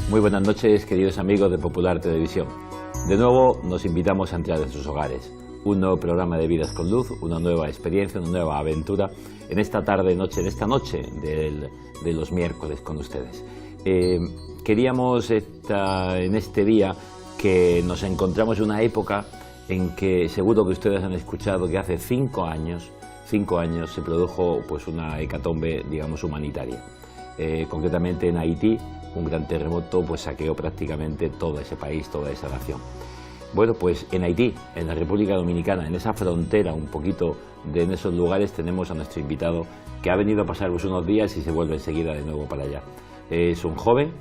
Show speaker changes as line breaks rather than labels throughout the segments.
Muy buenas noches, queridos amigos de Popular Televisión. De nuevo nos invitamos a entrar en sus hogares. Un nuevo programa de Vidas con Luz, una nueva experiencia, una nueva aventura en esta tarde-noche, en esta noche de los miércoles con ustedes. Queríamos en este día que nos encontramos en una época en que seguro que ustedes han escuchado que hace 5 años se produjo pues una hecatombe, digamos, humanitaria. Concretamente en Haití, un gran terremoto pues saqueó prácticamente todo ese país, toda esa nación. Bueno, pues en Haití, en la República Dominicana, en esa frontera, un poquito en esos lugares, tenemos a nuestro invitado que ha venido a pasar unos días y se vuelve enseguida de nuevo para allá. Es un joven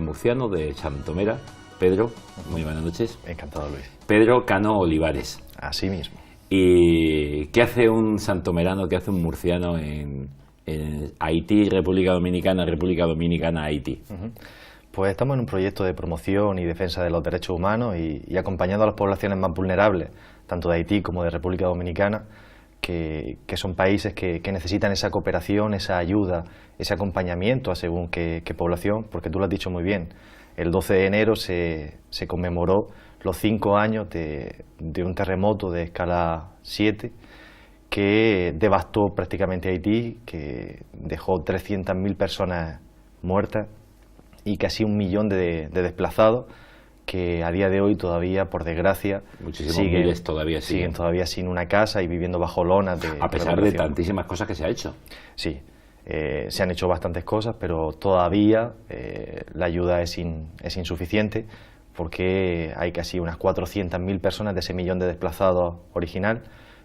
murciano de Santomera, Pedro. Muy buenas noches.
Encantado, Luis.
Pedro Cano Olivares.
Así mismo.
¿Y qué hace un santomerano, qué hace un murciano en Haití, República Dominicana, Haití?
Pues estamos en un proyecto de promoción y defensa de los derechos humanos y acompañando a las poblaciones más vulnerables, tanto de Haití como de República Dominicana, que son países que necesitan esa cooperación, esa ayuda, ese acompañamiento a según qué población, porque tú lo has dicho muy bien. El 12 de enero se conmemoró los 5 años de un terremoto de escala 7 que devastó prácticamente Haití, que dejó 300.000 personas muertas y casi 1 millón de desplazados que a día de hoy todavía, por desgracia, siguen todavía sin una casa y viviendo bajo lonas de
a pesar de tantísimas cosas que se ha hecho.
Sí, se han hecho bastantes cosas, pero todavía la ayuda es insuficiente, porque hay casi unas 400.000 personas de ese millón de desplazados original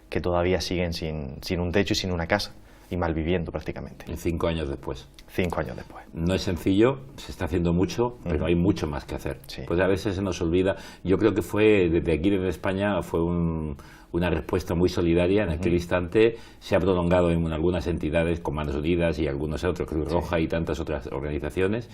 que todavía siguen sin un techo y sin una casa, y malviviendo prácticamente.
5 años después.
5 años después.
No es sencillo, se está haciendo mucho, pero hay mucho más que hacer.
Sí.
Pues a veces se nos olvida. Yo creo que fue, desde aquí, desde España, fue una respuesta muy solidaria en aquel instante. Se ha prolongado en algunas entidades, con Manos Unidas y algunos otros, Cruz Roja y tantas otras organizaciones,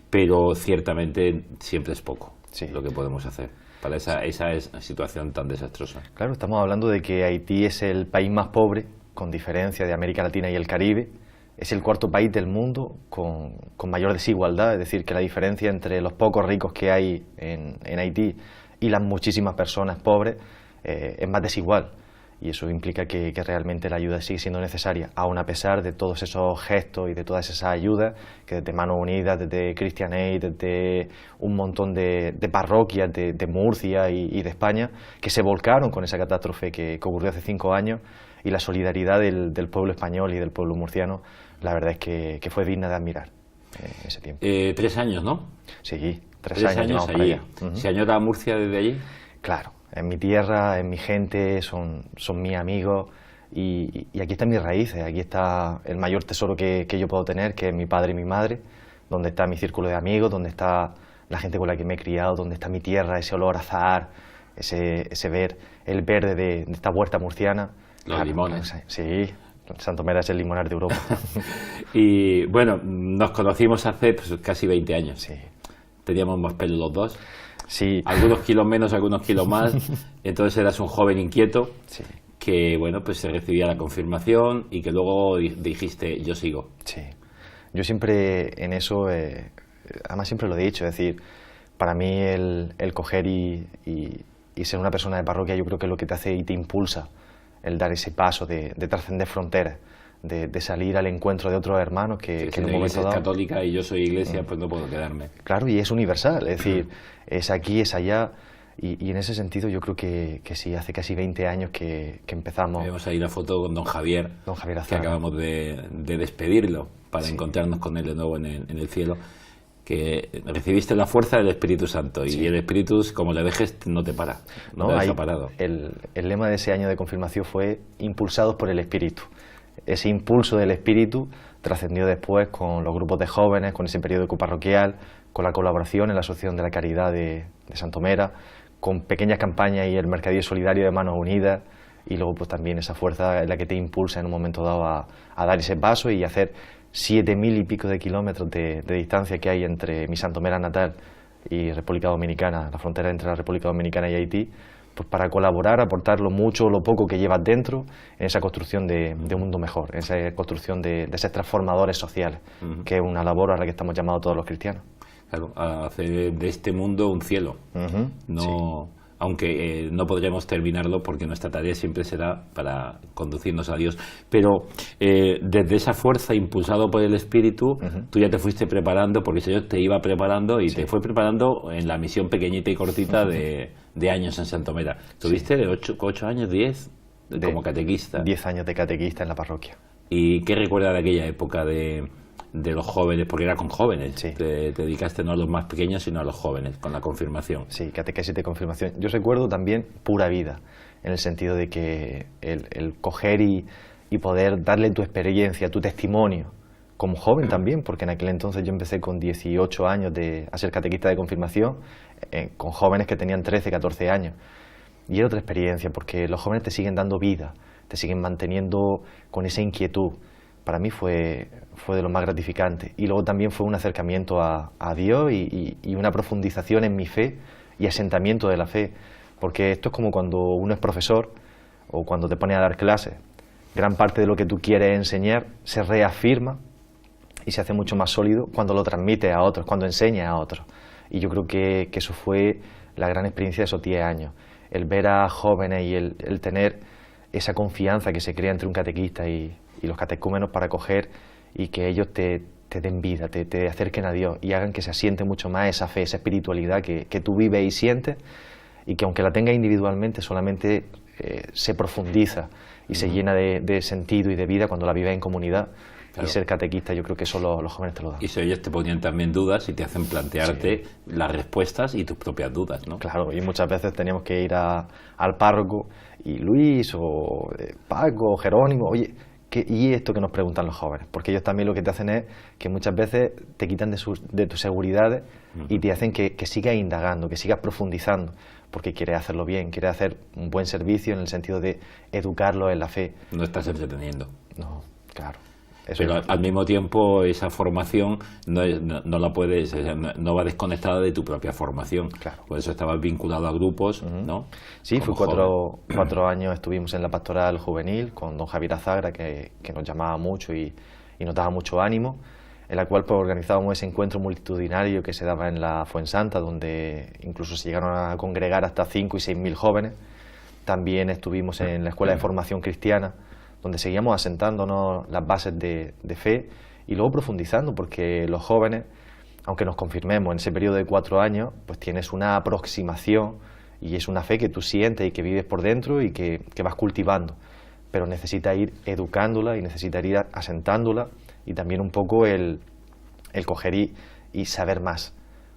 pero ciertamente siempre es poco lo que podemos hacer para esa situación tan desastrosa.
Claro, estamos hablando de que Haití es el país más pobre, con diferencia, de América Latina y el Caribe. Es el 4.º país del mundo con mayor desigualdad, es decir, que la diferencia entre los pocos ricos que hay en Haití y las muchísimas personas pobres es más desigual. Y eso implica que realmente la ayuda sigue siendo necesaria, aun a pesar de todos esos gestos y de todas esas ayudas que desde Manos Unidas, desde Christian Aid, desde un montón de parroquias de Murcia y de España, que se volcaron con esa catástrofe que ocurrió hace 5 años, y la solidaridad del pueblo español y del pueblo murciano, la verdad es que fue digna de admirar ese tiempo.
3 años, ¿no?
Sí, 3 años
allí. ¿Se añora Murcia desde allí?
Claro. En mi tierra, en mi gente, son mis amigos, y aquí están mis raíces, aquí está el mayor tesoro que yo puedo tener, que es mi padre y mi madre, donde está mi círculo de amigos, donde está la gente con la que me he criado, donde está mi tierra, ese olor a azahar, ese ver el verde de esta huerta murciana.
Los limones.
Sí, Santomera es el limonar de Europa.
Y bueno, nos conocimos hace casi 20 años.
Sí.
Teníamos más pelo los dos.
Sí.
Algunos kilos menos, algunos kilos más. Entonces eras un joven inquieto,
sí,
que bueno, pues se recibía la confirmación y que luego dijiste, yo sigo.
Sí. Yo siempre en eso, además siempre lo he dicho, es decir, para mí el coger y ser una persona de parroquia, yo creo que es lo que te hace y te impulsa el dar ese paso de trascender fronteras, de salir al encuentro de otros hermanos que en un momento dado...
es católica y yo soy iglesia, pues no puedo quedarme.
Claro, y es universal, es decir, es aquí, es allá, y en ese sentido yo creo que sí, hace casi 20 años que empezamos...
Vemos ahí la foto con don Javier
Azara,
que acabamos de despedirlo para encontrarnos con él de nuevo en el cielo, que recibiste la fuerza del Espíritu Santo, y el Espíritu, como le dejes, no te para, no te deja parado.
El lema de ese año de confirmación fue impulsados por el Espíritu. Ese impulso del Espíritu trascendió después con los grupos de jóvenes, con ese periódico parroquial, con la colaboración en la Asociación de la Caridad de Santomera, con pequeñas campañas y el Mercadillo Solidario de Manos Unidas, y luego pues también esa fuerza es la que te impulsa en un momento dado a dar ese paso y hacer 7.000 y pico de kilómetros de distancia que hay entre mi Santomera natal y República Dominicana, la frontera entre la República Dominicana y Haití, pues para colaborar, aportar lo mucho o lo poco que llevas dentro en esa construcción de un mundo mejor, en esa construcción de esos transformadores sociales, que es una labor a la que estamos llamados todos los cristianos.
Claro, a hacer de este mundo un cielo. No, sí. Aunque no podremos terminarlo porque nuestra tarea siempre será para conducirnos a Dios. Pero desde esa fuerza, impulsado por el Espíritu, tú ya te fuiste preparando, porque el Señor te iba preparando y te fue preparando en la misión pequeñita y cortita de años en Santomera. ¿Tuviste de 8 años, 10 como catequista?
10 años de catequista en la parroquia.
¿Y qué recuerdas de aquella época de los jóvenes? Porque era con jóvenes,
sí.
Te dedicaste no a los más pequeños sino a los jóvenes, con la confirmación.
Sí, catequesis de confirmación. Yo recuerdo también pura vida, en el sentido de que el coger y poder darle tu experiencia, tu testimonio, como joven también, porque en aquel entonces yo empecé con 18 años a ser catequista de confirmación, con jóvenes que tenían 13, 14 años. Y era otra experiencia, porque los jóvenes te siguen dando vida, te siguen manteniendo con esa inquietud. Para mí fue de lo más gratificante. Y luego también fue un acercamiento a Dios y una profundización en mi fe y asentamiento de la fe. Porque esto es como cuando uno es profesor o cuando te pone a dar clases. Gran parte de lo que tú quieres enseñar se reafirma y se hace mucho más sólido cuando lo transmites a otros, cuando enseñas a otros. Y yo creo que eso fue la gran experiencia de esos 10 años. El ver a jóvenes y el tener esa confianza que se crea entre un catequista y los catecúmenos para coger y que ellos te den vida, te acerquen a Dios y hagan que se asiente mucho más esa fe, esa espiritualidad que tú vives y sientes, y que aunque la tengas individualmente solamente se profundiza y se llena de sentido y de vida cuando la vives en comunidad. Claro. Y ser catequista, yo creo que eso los jóvenes te lo dan.
Y si ellos te ponían también dudas y te hacen plantearte las respuestas y tus propias dudas, ¿no?
Claro, y muchas veces teníamos que ir al párroco y Luis o Paco o Jerónimo, oye, ¿y esto que nos preguntan los jóvenes? Porque ellos también lo que te hacen es que muchas veces te quitan de tus seguridades y te hacen que sigas indagando, que sigas profundizando, porque quieres hacerlo bien, quieres hacer un buen servicio en el sentido de educarlo en la fe.
No estás entreteniendo.
No, claro.
Pero al mismo tiempo esa formación no la puedes, no va desconectada de tu propia formación.
Claro.
Por eso estabas vinculado a grupos, ¿no?
Sí, fue 4 años estuvimos en la pastoral juvenil con don Javier Azagra, que nos llamaba mucho y nos daba mucho ánimo, en la cual pues, organizábamos ese encuentro multitudinario que se daba en la Fuensanta, donde incluso se llegaron a congregar hasta 5 y 6 mil jóvenes. También estuvimos en la Escuela de Formación Cristiana, donde seguíamos asentándonos las bases de fe y luego profundizando, porque los jóvenes, aunque nos confirmemos en ese periodo de 4 años, pues tienes una aproximación y es una fe que tú sientes y que vives por dentro y que vas cultivando, pero necesita ir educándola y necesita ir asentándola y también un poco el coger y saber más,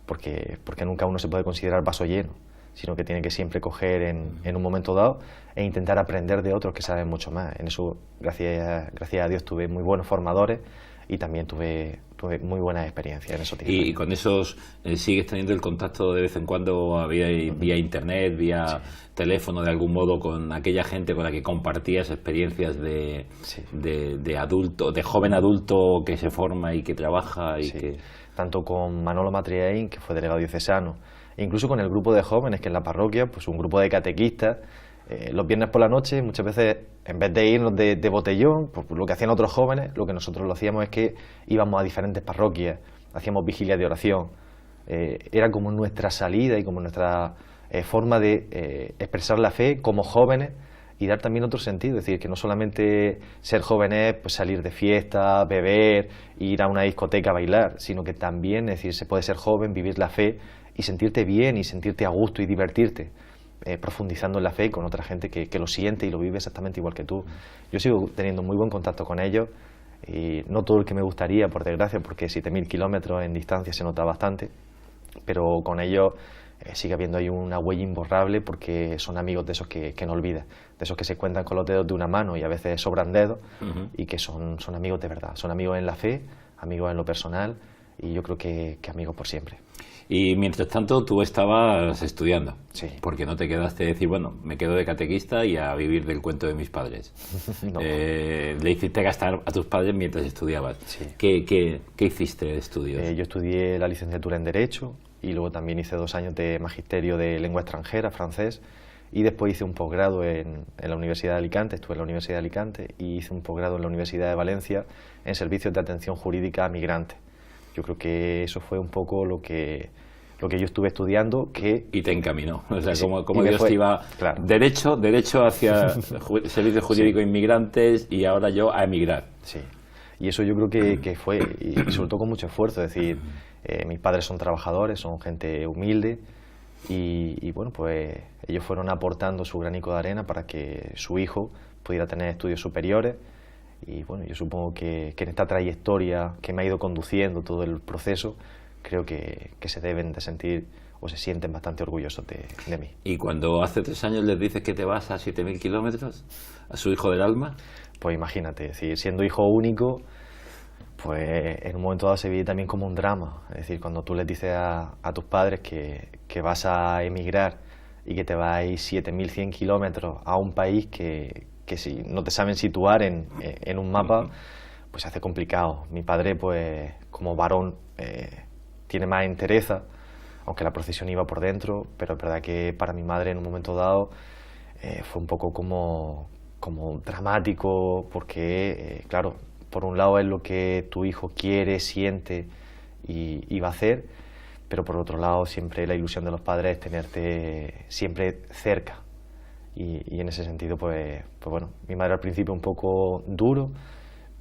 porque nunca uno se puede considerar vaso lleno, sino que tiene que siempre coger en un momento dado e intentar aprender de otros que saben mucho más. En eso, gracias a Dios, tuve muy buenos formadores y también tuve muy buenas experiencias en esos tiempos.
¿Y con esos sigues teniendo el contacto de vez en cuando vía internet, vía teléfono, de algún modo, con aquella gente con la que compartías experiencias de adulto, de joven adulto que se forma y que trabaja?
Tanto con Manolo Matriaín, que fue delegado diocesano, e incluso con el grupo de jóvenes que en la parroquia, pues un grupo de catequistas, los viernes por la noche, muchas veces, en vez de irnos de botellón, pues lo que hacían otros jóvenes, lo que nosotros lo hacíamos es que íbamos a diferentes parroquias, hacíamos vigilias de oración. Era como nuestra salida y como nuestra forma de expresar la fe como jóvenes y dar también otro sentido, es decir, que no solamente ser joven es pues, salir de fiesta, beber, ir a una discoteca a bailar, sino que también, es decir, se puede ser joven, vivir la fe y sentirte bien y sentirte a gusto y divertirte, profundizando en la fe con otra gente que lo siente y lo vive exactamente igual que tú. Yo sigo teniendo muy buen contacto con ellos, y no todo el que me gustaría, por desgracia, porque 7.000 kilómetros en distancia se nota bastante, pero con ellos sigue habiendo ahí una huella imborrable, porque son amigos de esos que no olvidas, de esos que se cuentan con los dedos de una mano y a veces sobran dedos, y que son amigos de verdad, son amigos en la fe, amigos en lo personal, y yo creo que amigos por siempre.
Y mientras tanto tú estabas estudiando,
sí.
Porque no te quedaste decir, bueno, me quedo de catequista y a vivir del cuento de mis padres.
No.
Le hiciste gastar a tus padres mientras estudiabas.
Sí.
¿Qué hiciste de estudios?
Yo estudié la licenciatura en Derecho y luego también hice 2 años de magisterio de lengua extranjera, francés, y después hice un posgrado en la Universidad de Alicante, estuve en la Universidad de Alicante y hice un posgrado en la Universidad de Valencia en servicios de atención jurídica a migrantes. Yo creo que eso fue un poco lo que yo estuve estudiando.
Y te encaminó, o sea,
Sí,
como Dios te iba,
claro.
derecho hacia servicio jurídico, inmigrantes, y ahora yo a emigrar.
Sí, y eso yo creo que fue, y sobre todo con mucho esfuerzo, es decir, mis padres son trabajadores, son gente humilde, y bueno, pues ellos fueron aportando su granico de arena para que su hijo pudiera tener estudios superiores. Y bueno, yo supongo que en esta trayectoria que me ha ido conduciendo todo el proceso, creo que se deben de sentir o se sienten bastante orgullosos de mí.
¿Y cuando hace 3 años les dices que te vas a 7.000 kilómetros, a su hijo del alma?
Pues imagínate, es decir, siendo hijo único, pues en un momento dado se vive también como un drama. Es decir, cuando tú les dices a tus padres que vas a emigrar y que te vas a ir 7.100 kilómetros a un país que si no te saben situar en un mapa, pues se hace complicado. Mi padre, pues como varón, tiene más entereza, aunque la procesión iba por dentro, pero es verdad que para mi madre en un momento dado fue un poco como dramático, porque claro, por un lado es lo que tu hijo quiere, siente y va a hacer, pero por otro lado siempre la ilusión de los padres es tenerte siempre cerca. Y en ese sentido, pues bueno, mi madre al principio un poco duro,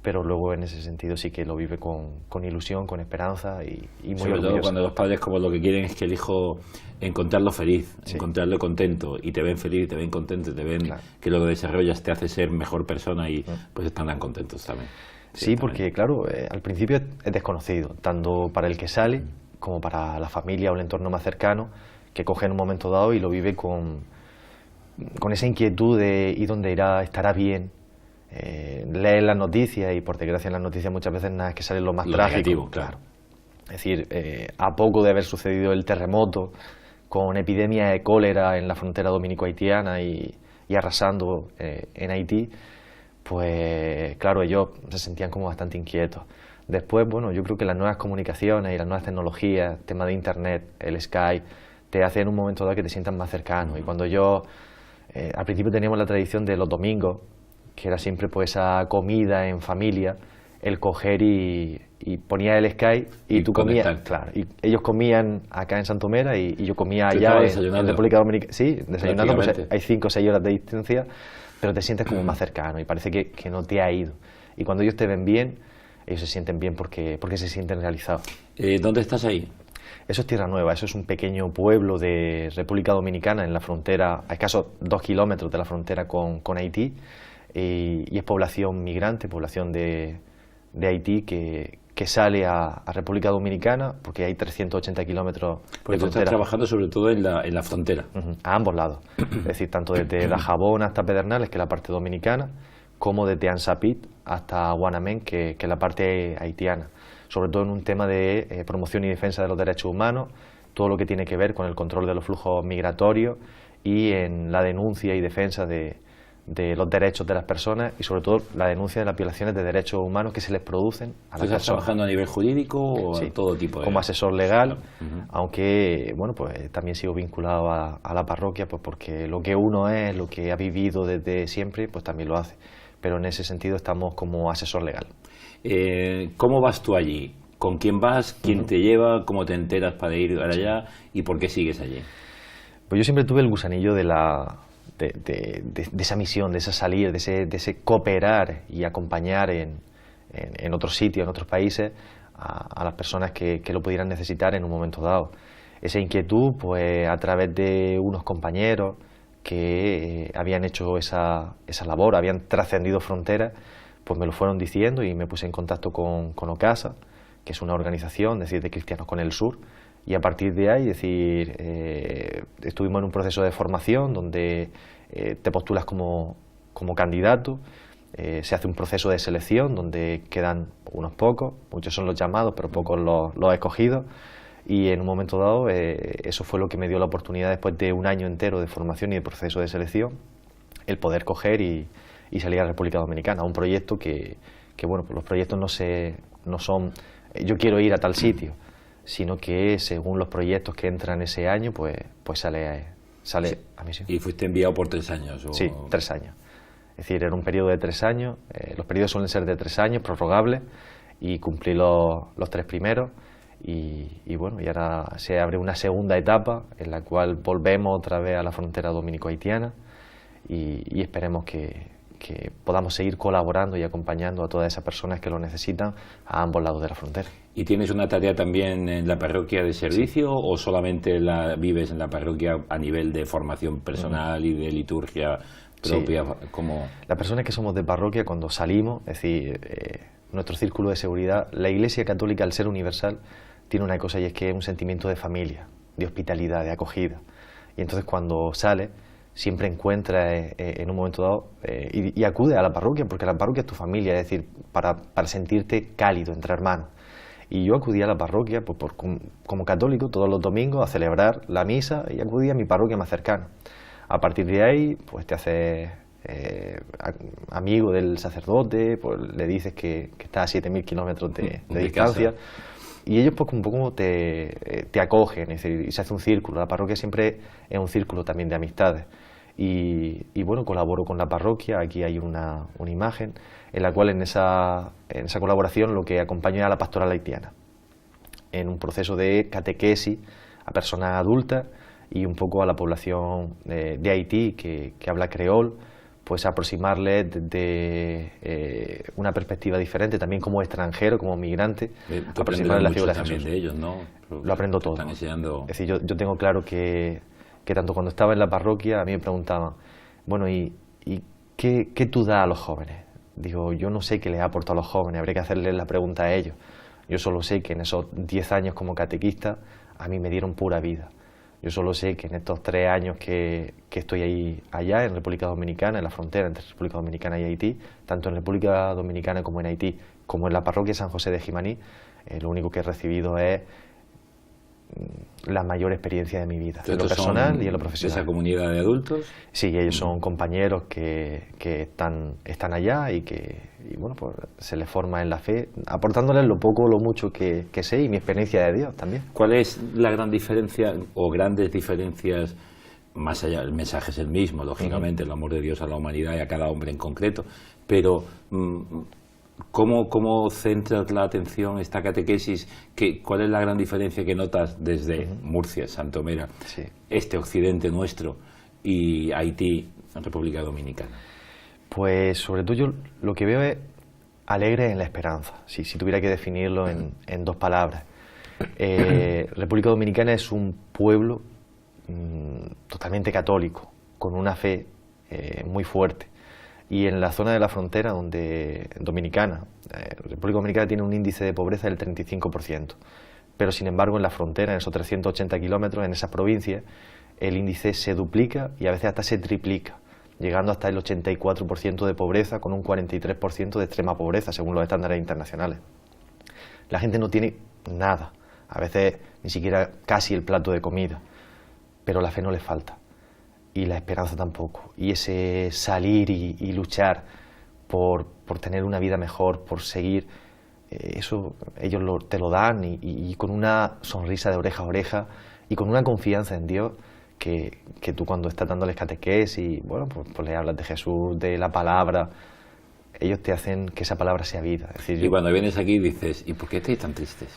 pero luego en ese sentido sí que lo vive con ilusión, con esperanza y muy
sobre
orgullosa.
todo cuando los padres como lo que quieren es que el hijo encontrarlo feliz,
Sí.
encontrarlo contento, y te ven feliz, te ven contento, te ven
Claro.
que lo que desarrollas te hace ser mejor persona, y pues están tan contentos también.
Sí, porque claro, al principio es desconocido, tanto para el que sale como para la familia o el entorno más cercano, que coge en un momento dado y lo vive con esa inquietud de ¿y dónde irá? ¿Estará bien? Lees las noticias y por desgracia en las noticias muchas veces nada es que sale lo más
Lo
trágico.
negativo, claro.
Es decir, a poco de haber sucedido el terremoto, con epidemia de cólera en la frontera dominico-haitiana y arrasando en Haití, pues claro, ellos se sentían como bastante inquietos. Después, bueno, yo creo que las nuevas comunicaciones y las nuevas tecnologías, el tema de internet, el Skype, te hacen en un momento dado que te sientas más cercano. Y cuando yo, al principio teníamos la tradición de los domingos, que era siempre pues esa comida en familia, el coger y ponía el Skype y tú comías, claro, y ellos comían acá en Santomera y yo comía allá en República Dominicana. Sí, desayunando, pues hay 5 o 6 horas de distancia, pero te sientes como más cercano y parece que no te ha ido. Y cuando ellos te ven bien, ellos se sienten bien porque se sienten realizados.
¿Dónde estás ahí?
Eso es Tierra Nueva, eso es un pequeño pueblo de República Dominicana en la frontera, a escasos 2 kilómetros de la frontera con Haití, y es población migrante, población de Haití que sale a República Dominicana porque hay 380 kilómetros de
Porque tú estás trabajando sobre todo en la frontera.
A ambos lados, es decir, tanto desde Dajabón hasta Pedernales, que es la parte dominicana, como desde Ansapit hasta Guanamén, que es la parte haitiana, sobre todo en un tema de promoción y defensa de los derechos humanos, todo lo que tiene que ver con el control de los flujos migratorios y en la denuncia y defensa de los derechos de las personas y sobre todo la denuncia de las violaciones de derechos humanos que se les producen a las personas.
¿Estás trabajando a nivel jurídico o
sí,
a todo tipo de...?
Como asesor legal, aunque bueno, pues también sigo vinculado a la parroquia, pues porque lo que uno es, lo que ha vivido desde siempre, pues también lo hace. Pero en ese sentido estamos como asesor legal.
¿Cómo vas tú allí? ¿Con quién vas? ¿Quién te lleva? ¿Cómo te enteras para ir para allá? ¿Y por qué sigues allí?
Pues yo siempre tuve el gusanillo de esa misión, de esa salir, de ese cooperar y acompañar en otros sitios, en otros países, a las personas que lo pudieran necesitar en un momento dado. Esa inquietud, pues a través de unos compañeros que habían hecho esa labor, habían trascendido fronteras, pues me lo fueron diciendo y me puse en contacto con Ocasa, que es una organización, es decir, de Cristianos con el Sur, y a partir de ahí, estuvimos en un proceso de formación donde te postulas como candidato, se hace un proceso de selección donde quedan unos pocos, muchos son los llamados, pero pocos los escogidos, y en un momento dado eso fue lo que me dio la oportunidad, después de un año entero de formación y de proceso de selección, el poder coger y salir a la República Dominicana, a un proyecto que bueno, pues los proyectos no son yo quiero ir a tal sitio, sino que según los proyectos que entran ese año, pues sale a misión.
¿Y fuiste enviado por 3 años? ¿O?
Sí, 3 años. Es decir, era un periodo de 3 años, los periodos suelen ser de 3 años, prorrogables, y cumplí los 3 primeros. Y bueno, y ahora se abre una segunda etapa en la cual volvemos otra vez a la frontera dominico-haitiana y esperemos que podamos seguir colaborando y acompañando a todas esas personas que lo necesitan a ambos lados de la frontera.
¿Y tienes una tarea también en la parroquia de servicio o solamente la vives en la parroquia a nivel de formación personal y de liturgia propia?
Sí.
Como...
Las personas que somos de parroquia, cuando salimos, es decir, nuestro círculo de seguridad, la Iglesia Católica, al ser universal, tiene una cosa y es que es un sentimiento de familia, de hospitalidad, de acogida. Y entonces cuando sale, siempre encuentra en un momento dado y acude a la parroquia, porque la parroquia es tu familia, es decir, para sentirte cálido entre hermanos. Y yo acudí a la parroquia pues, como católico todos los domingos a celebrar la misa y acudí a mi parroquia más cercana. A partir de ahí, pues te haces amigo del sacerdote, pues le dices que está a 7.000 kilómetros de distancia. Y ellos pues un poco te acogen, es decir, y se hace un círculo. La parroquia siempre es un círculo también de amistades. Y bueno, colaboro con la parroquia. Aquí hay una imagen en la cual en esa colaboración lo que acompaño es a la pastoral haitiana, en un proceso de catequesis a personas adultas y un poco a la población de Haití que habla creol, pues aproximarles desde una perspectiva diferente, también como extranjero, como migrante, aproximarles la figura de Jesús.
De ellos, ¿no?
Lo aprendo todo.
Están enseñando...
Es decir, yo tengo claro que tanto cuando estaba en la parroquia a mí me preguntaban, bueno, ¿y qué tú das a los jóvenes? Digo, yo no sé qué les aporto a los jóvenes, habría que hacerles la pregunta a ellos. Yo solo sé que en esos 10 años como catequista a mí me dieron pura vida. Yo solo sé que en estos 3 años que estoy allá en República Dominicana, en la frontera entre República Dominicana y Haití, tanto en República Dominicana como en Haití, como en la parroquia San José de Jimaní, lo único que he recibido es la mayor experiencia de mi vida, en lo personal y en lo profesional.
¿De esa comunidad de adultos?
Sí, ellos son compañeros que están allá y bueno, pues se les forma en la fe, aportándoles lo poco o lo mucho que sé y mi experiencia de Dios también.
¿Cuál es la gran diferencia o grandes diferencias, más allá, el mensaje es el mismo, lógicamente, el amor de Dios a la humanidad y a cada hombre en concreto, pero ¿cómo centras la atención esta catequesis? ¿Cuál es la gran diferencia que notas desde Murcia, Santomera, este occidente nuestro y Haití, República Dominicana?
Pues sobre todo yo lo que veo es alegre en la esperanza, si tuviera que definirlo en 2 palabras. República Dominicana es un pueblo totalmente católico, con una fe muy fuerte. Y en la zona de la frontera dominicana, República Dominicana tiene un índice de pobreza del 35%, pero sin embargo en la frontera, en esos 380 kilómetros, en esa provincia, el índice se duplica y a veces hasta se triplica, llegando hasta el 84% de pobreza con un 43% de extrema pobreza, según los estándares internacionales. La gente no tiene nada, a veces ni siquiera casi el plato de comida, pero la fe no les falta. Y la esperanza tampoco, y ese salir y luchar por tener una vida mejor, por seguir, eso ellos te lo dan y con una sonrisa de oreja a oreja y con una confianza en Dios que tú cuando estás dándoles catequesis y bueno, pues le hablas de Jesús, de la palabra, ellos te hacen que esa palabra sea vida. Es decir,
y cuando vienes aquí dices, ¿y por qué estáis tan tristes?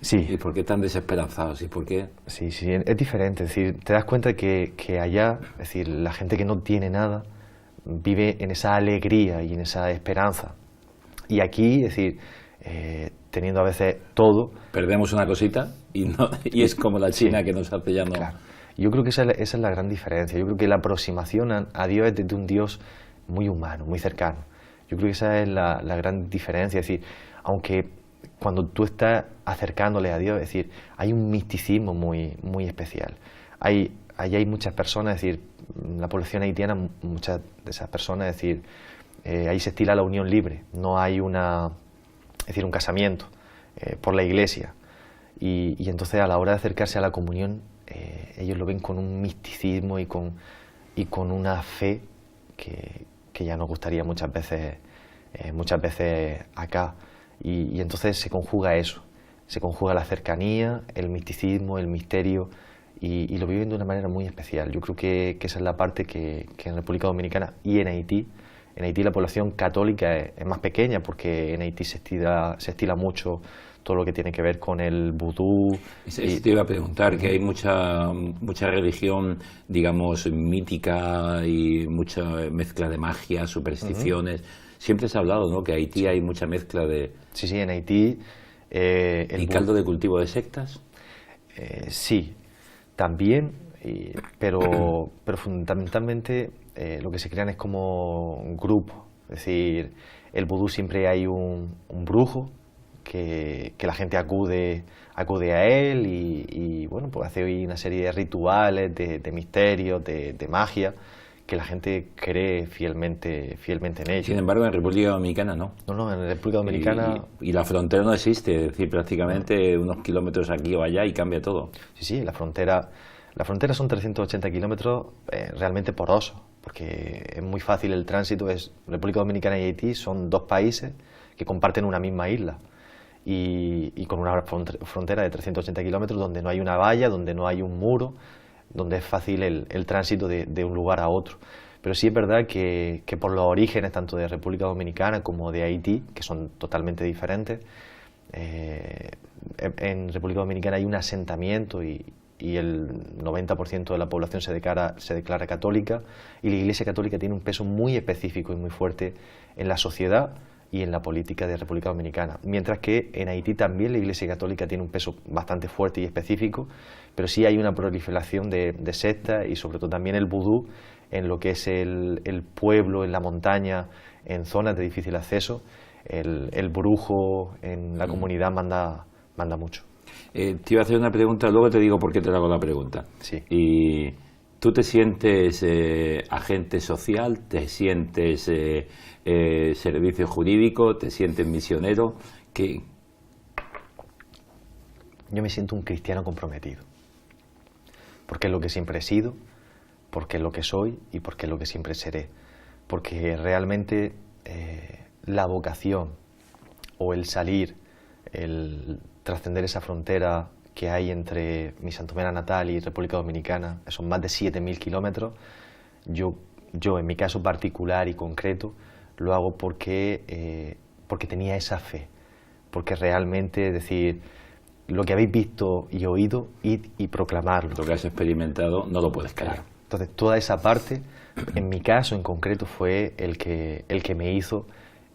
Sí.
¿Y por qué tan desesperanzados? ¿Y por qué?
Sí, es diferente. Es decir, te das cuenta que allá, es decir, la gente que no tiene nada vive en esa alegría y en esa esperanza. Y aquí, es decir, teniendo a veces todo...
Perdemos una cosita y es como la China que nos hace ya no...
Claro. Yo creo que esa es la gran diferencia. Yo creo que la aproximación a Dios es desde un Dios muy humano, muy cercano. Yo creo que esa es la gran diferencia. Es decir, aunque... cuando tú estás acercándole a Dios, es decir, hay un misticismo muy, muy especial. Allí hay muchas personas, es decir, la población haitiana, muchas de esas personas, es decir, ahí se estila la unión libre, no hay un casamiento por la iglesia. Y entonces a la hora de acercarse a la comunión, ellos lo ven con un misticismo y con una fe que ya nos gustaría muchas veces acá. Y entonces se conjuga eso, se conjuga la cercanía, el misticismo, el misterio y lo viven de una manera muy especial. Yo creo que esa es la parte que en República Dominicana y en Haití En Haití la población católica es más pequeña porque en Haití se estila mucho todo lo que tiene que ver con el vudú.
Eso te iba a preguntar, que hay mucha religión, digamos, mítica y mucha mezcla de magia, supersticiones. Siempre se ha hablado, ¿no?, que en Haití hay mucha mezcla de...
Sí, en Haití...
¿Y caldo de cultivo de sectas?
Sí, también, pero fundamentalmente lo que se crean es como un grupo. Es decir, el vudú siempre hay un brujo que la gente acude a él y bueno, pues hace hoy una serie de rituales, de misterios, de magia, que la gente cree fielmente en ello.
Sin embargo, en República Dominicana no.
No, en República Dominicana...
Y la frontera no existe, es decir, prácticamente unos kilómetros aquí o allá y cambia todo.
Sí, la frontera son 380 kilómetros realmente porosos, porque es muy fácil el tránsito. República Dominicana y Haití son dos países que comparten una misma isla y con una frontera de 380 kilómetros donde no hay una valla, donde no hay un muro, donde es fácil el tránsito de un lugar a otro. Pero sí es verdad que por los orígenes tanto de República Dominicana como de Haití, que son totalmente diferentes, en República Dominicana hay un asentamiento y el 90% de la población se declara católica, y la Iglesia Católica tiene un peso muy específico y muy fuerte en la sociedad y en la política de República Dominicana, mientras que en Haití también la Iglesia Católica tiene un peso bastante fuerte y específico, pero sí hay una proliferación de sectas y sobre todo también el vudú en lo que es el pueblo, en la montaña, en zonas de difícil acceso. El brujo en la comunidad manda mucho.
Te iba a hacer una pregunta, luego te digo por qué te hago la pregunta.
Sí.
Y ¿tú te sientes agente social? ¿Te sientes servicio jurídico? ¿Te sientes misionero? ¿Qué?
Yo me siento un cristiano comprometido, porque es lo que siempre he sido, porque es lo que soy y porque es lo que siempre seré. Porque realmente la vocación o el salir, el trascender esa frontera que hay entre mi Santomera natal y República Dominicana, son más de 7.000 kilómetros, yo en mi caso particular y concreto lo hago porque tenía esa fe, porque realmente, es decir, lo que habéis visto y oído, id y proclamarlo.
Lo que has experimentado no lo puedes callar.
Claro. Entonces toda esa parte, en mi caso en concreto, fue el que me hizo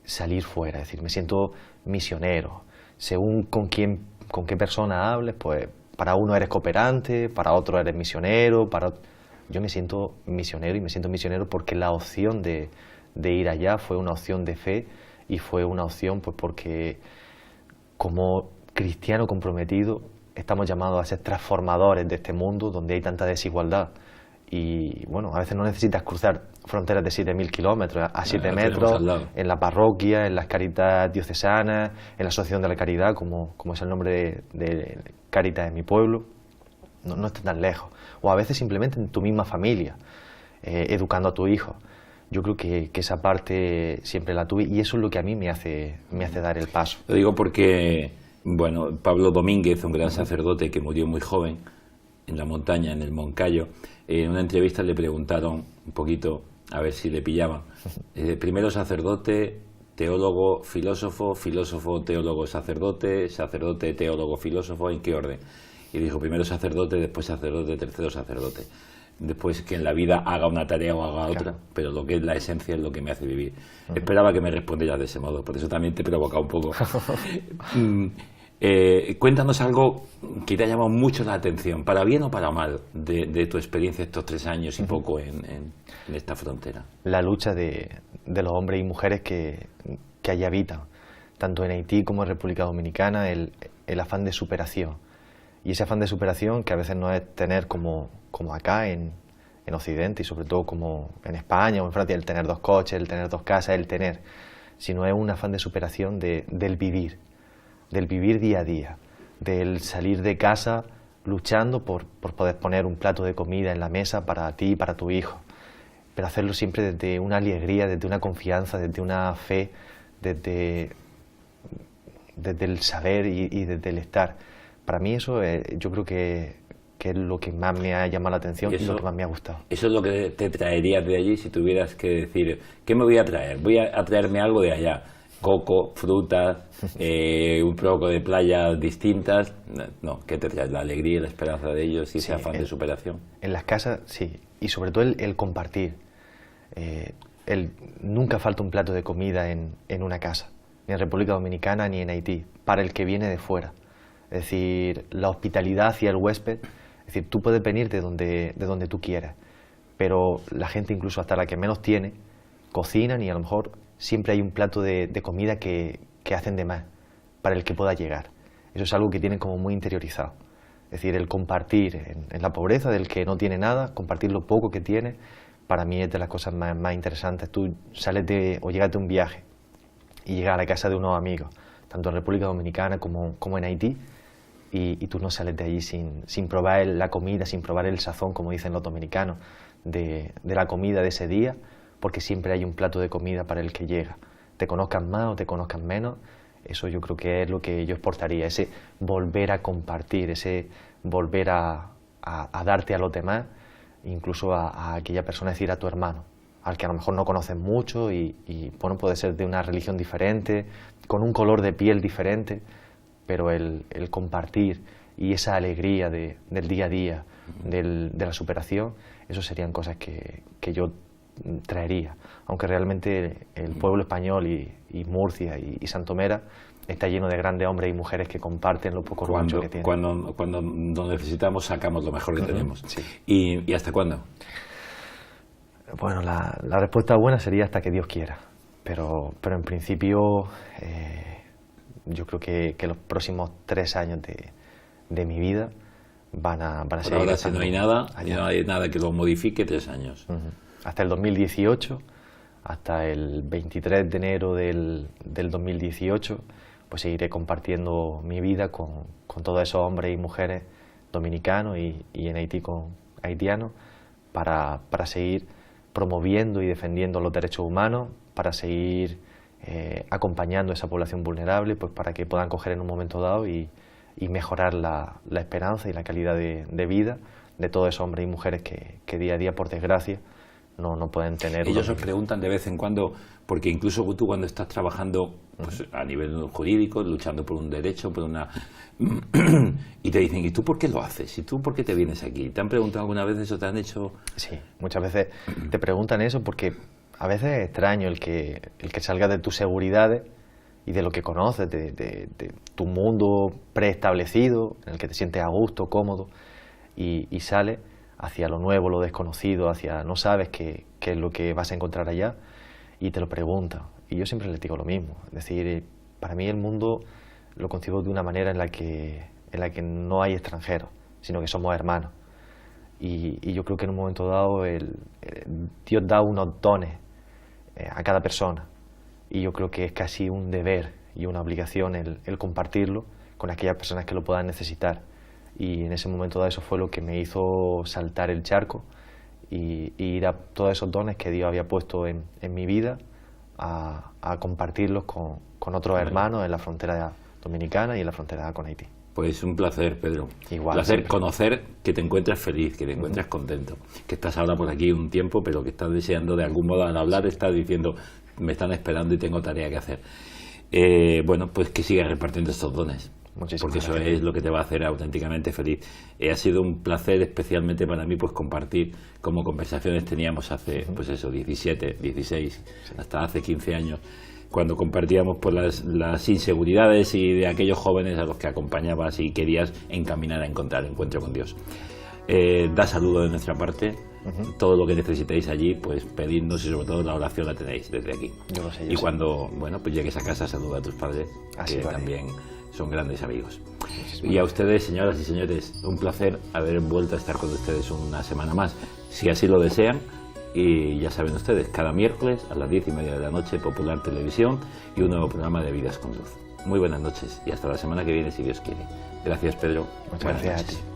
salir fuera, es decir, me siento misionero. Según con qué persona hables, pues para uno eres cooperante, para otro eres misionero, yo me siento misionero, y me siento misionero porque la opción de ir allá fue una opción de fe, y fue una opción pues porque como cristiano comprometido estamos llamados a ser transformadores de este mundo donde hay tanta desigualdad. Y bueno, a veces no necesitas cruzar fronteras de 7.000 kilómetros, a 7 metros, en la parroquia, en las Caritas diocesanas, en la Asociación de la Caridad, como es el nombre de Caritas en mi pueblo, no está tan lejos. O a veces simplemente en tu misma familia, educando a tu hijo. Yo creo que esa parte siempre la tuve, y eso es lo que a mí me hace dar el paso.
Lo digo porque, bueno, Pablo Domínguez, un gran sacerdote que murió muy joven en la montaña, en el Moncayo, en una entrevista le preguntaron un poquito, a ver si le pillaban, primero sacerdote, teólogo, filósofo, filósofo, teólogo, sacerdote, sacerdote, teólogo, filósofo, ¿en qué orden? Y dijo, primero sacerdote, después sacerdote, tercero sacerdote. Después que en la vida haga una tarea o haga otra, pero lo que es la esencia es lo que me hace vivir. Esperaba que me respondieras de ese modo, por eso también te he provocado un poco. Cuéntanos algo que te ha llamado mucho la atención, para bien o para mal, de tu experiencia estos 3 años y poco en esta frontera.
La lucha de los hombres y mujeres que allí habitan, tanto en Haití como en República Dominicana, el afán de superación. Y ese afán de superación, que a veces no es tener como acá en Occidente, y sobre todo como en España o en Francia, el tener 2 coches, el tener 2 casas, sino es un afán de superación del vivir día a día, del salir de casa luchando por poder poner un plato de comida en la mesa para ti y para tu hijo, pero hacerlo siempre desde una alegría, desde una confianza, desde una fe, desde el saber y desde el estar. Para mí eso yo creo que que es lo que más me ha llamado la atención y lo que más me ha gustado.
Eso es lo que te traerías de allí si tuvieras que decir, ¿qué me voy a traer? Voy a traerme algo de allá. Coco, frutas, un poco de playas distintas. No, ¿qué te traes? La alegría y la esperanza de ellos y ese afán de superación. En
las casas, sí, y sobre todo el compartir.
Nunca falta un plato de comida en una casa, ni en República Dominicana ni en Haití, para el que viene de fuera. Es decir, la hospitalidad hacia el huésped, es decir, tú puedes venir de donde tú quieras, pero la gente, incluso hasta la que menos tiene, cocinan y a lo mejor siempre hay un plato de comida que hacen de más para el que pueda llegar. Eso es algo que tienen como muy interiorizado. Es decir, el compartir en la pobreza del que no tiene nada, compartir lo poco que tiene, para mí es de las cosas más interesantes. Tú sales o llegas de un viaje y llegas a la casa de unos amigos, tanto en República Dominicana como en Haití, y tú no sales de allí sin probar la comida, sin probar el sazón, como dicen los dominicanos, de la comida de ese día, porque siempre hay un plato de comida para el que llega. Te conozcan más o te conozcan menos, eso yo creo que es lo que yo exportaría, ese volver a compartir, ese volver a darte a los demás, incluso a aquella persona, es decir, a tu hermano, al que a lo mejor no conoces mucho y bueno, puede ser de una religión diferente, con un color de piel diferente, pero el compartir y esa alegría del día a día, de la superación, eso serían cosas que yo traería, aunque realmente el pueblo español y Murcia y Santomera está lleno de grandes hombres y mujeres que comparten lo poco mucho que tienen. Cuando nos necesitamos sacamos lo mejor que tenemos. Sí. ¿Y hasta cuándo? Bueno, la respuesta buena sería hasta que Dios quiera, pero en principio yo creo que los próximos 3 años de mi vida van a ser... Ahora si no hay nada que lo modifique, 3 años. Hasta el 2018, hasta el 23 de enero del 2018, pues seguiré compartiendo mi vida con todos esos hombres y mujeres dominicanos y en Haití con haitianos para seguir promoviendo y defendiendo los derechos humanos, para seguir acompañando a esa población vulnerable, pues para que puedan coger en un momento dado y mejorar la esperanza y la calidad de vida de todos esos hombres y mujeres que día a día, por desgracia, no pueden tener... Ellos os preguntan de vez en cuando, porque incluso tú cuando estás trabajando pues, a nivel jurídico, luchando por un derecho, por una... y te dicen, ¿y tú por qué lo haces? ¿Y tú por qué te vienes aquí? ¿Te han preguntado alguna vez eso? ¿Te han hecho...? Sí, muchas veces te preguntan eso porque a veces es extraño el que salga de tus seguridades y de lo que conoces, de tu mundo preestablecido, en el que te sientes a gusto, cómodo, y sale hacia lo nuevo, lo desconocido, hacia no sabes qué es lo que vas a encontrar allá, y te lo preguntan. Y yo siempre les digo lo mismo, es decir, para mí el mundo lo concibo de una manera en la que no hay extranjeros, sino que somos hermanos. Y yo creo que en un momento dado Dios da unos dones a cada persona, y yo creo que es casi un deber y una obligación el compartirlo con aquellas personas que lo puedan necesitar. Y en ese momento dado eso fue lo que me hizo saltar el charco y ir a todos esos dones que Dios había puesto en mi vida a compartirlos con otros hermanos en la frontera dominicana y en la frontera con Haití. Pues un placer, Pedro. Igual, un placer siempre. Conocer que te encuentras feliz, que te encuentras contento, que estás ahora por aquí un tiempo, pero que estás deseando de algún modo al hablar, estás diciendo, me están esperando y tengo tarea que hacer. Bueno, pues que sigas repartiendo estos dones. Porque eso es lo que te va a hacer auténticamente feliz. Ha sido un placer especialmente para mí pues compartir como conversaciones teníamos hace pues eso 17, 16, hasta hace 15 años, cuando compartíamos pues las inseguridades y de aquellos jóvenes a los que acompañabas y querías encaminar a encontrar el encuentro con Dios. Da saludo de nuestra parte. Todo lo que necesitéis allí, pues pedidnos, y sobre todo la oración la tenéis desde aquí. Yo lo sé, y cuando pues llegues a casa, saluda a tus padres, así que también son grandes amigos. Y a ustedes, señoras y señores, un placer haber vuelto a estar con ustedes una semana más, si así lo desean. Y ya saben ustedes, cada miércoles a las 10:30 de la noche, Popular Televisión y un nuevo programa de Vidas con Luz. Muy buenas noches y hasta la semana que viene, si Dios quiere. Gracias, Pedro. Muchas gracias.